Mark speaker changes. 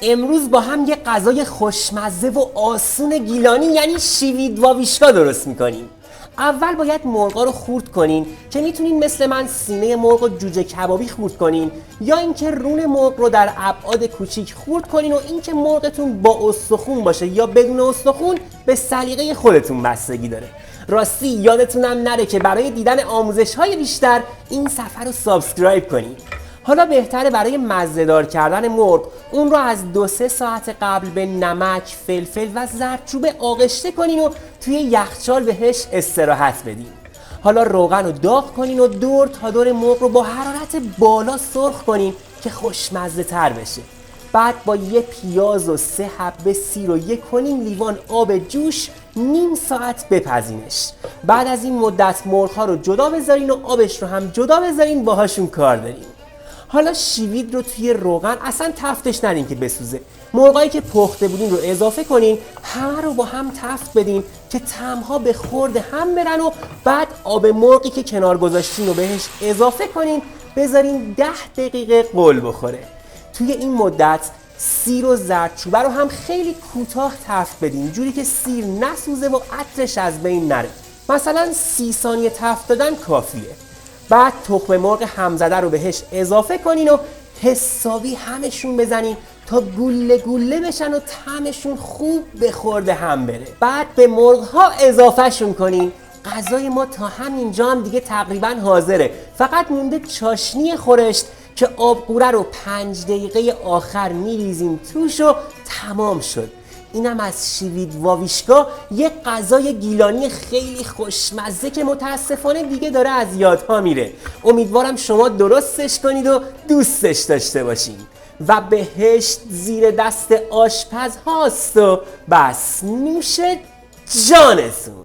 Speaker 1: امروز با هم یه غذای خوشمزه و آسون گیلانی یعنی شیوید واویشکا درست میکنیم. اول باید مرغا رو خورد کنین که میتونین مثل من سینه مرغ و جوجه کبابی خورد کنین، یا اینکه رون مرغ رو در ابعاد کوچیک خورد کنین و اینکه مرغتون با استخون باشه یا بدون استخون به سلیقه خودتون بستگی داره. راستی یادتونم نره که برای دیدن آموزش‌های بیشتر این صفحه رو سابسکرایب کنین. حالا بهتره برای مزه‌دار کردن مرغ اون رو از 2-3 ساعت قبل به نمک، فلفل و زردچوبه آغشته کنین و توی یخچال بهش استراحت بدین. حالا روغن رو داغ کنین و دور تا دور مرغ رو با حرارت بالا سرخ کنین که خوشمزه تر بشه. بعد با یه پیاز و 3 حبه سیر و 1 لیوان آب جوش نیم ساعت بپزینش. بعد از این مدت مرغ‌ها رو جدا بذارین و آبش رو هم جدا بذارین، باهاشون کار دارین. حالا شیوید رو توی روغن اصلا تفتش ندین که بسوزه. مرغایی که پخته بودین رو اضافه کنین، همه رو با هم تفت بدین که طعم‌ها به خورد هم برن و بعد آب مرغی که کنار گذاشتین رو بهش اضافه کنین، بذارین 10 دقیقه قل بخوره. توی این مدت سیر و زردچوبه رو هم خیلی کوتاه تفت بدین، جوری که سیر نسوزه و عطرش از بین نره. مثلا 30 ثانیه تفت دادن کافیه. بعد تخم مرغ همزده رو بهش اضافه کنین و حسابی همشون بزنین تا گوله گوله بشن و طعمشون خوب به خورد هم بره. بعد به مرغ ها اضافه شون کنین. غذای ما تا همینجا هم دیگه تقریبا حاضره. فقط مونده چاشنی خورشت که آبقوره رو 5 دقیقه آخر میریزیم توش و تمام شد. اینم از شیوید واویشکا، یه غذای گیلانی خیلی خوشمزه که متاسفانه دیگه داره از یادها میره. امیدوارم شما درستش کنید و دوستش داشته باشین. و بهشت زیر دست آشپز هاست و بس نوش جانتون.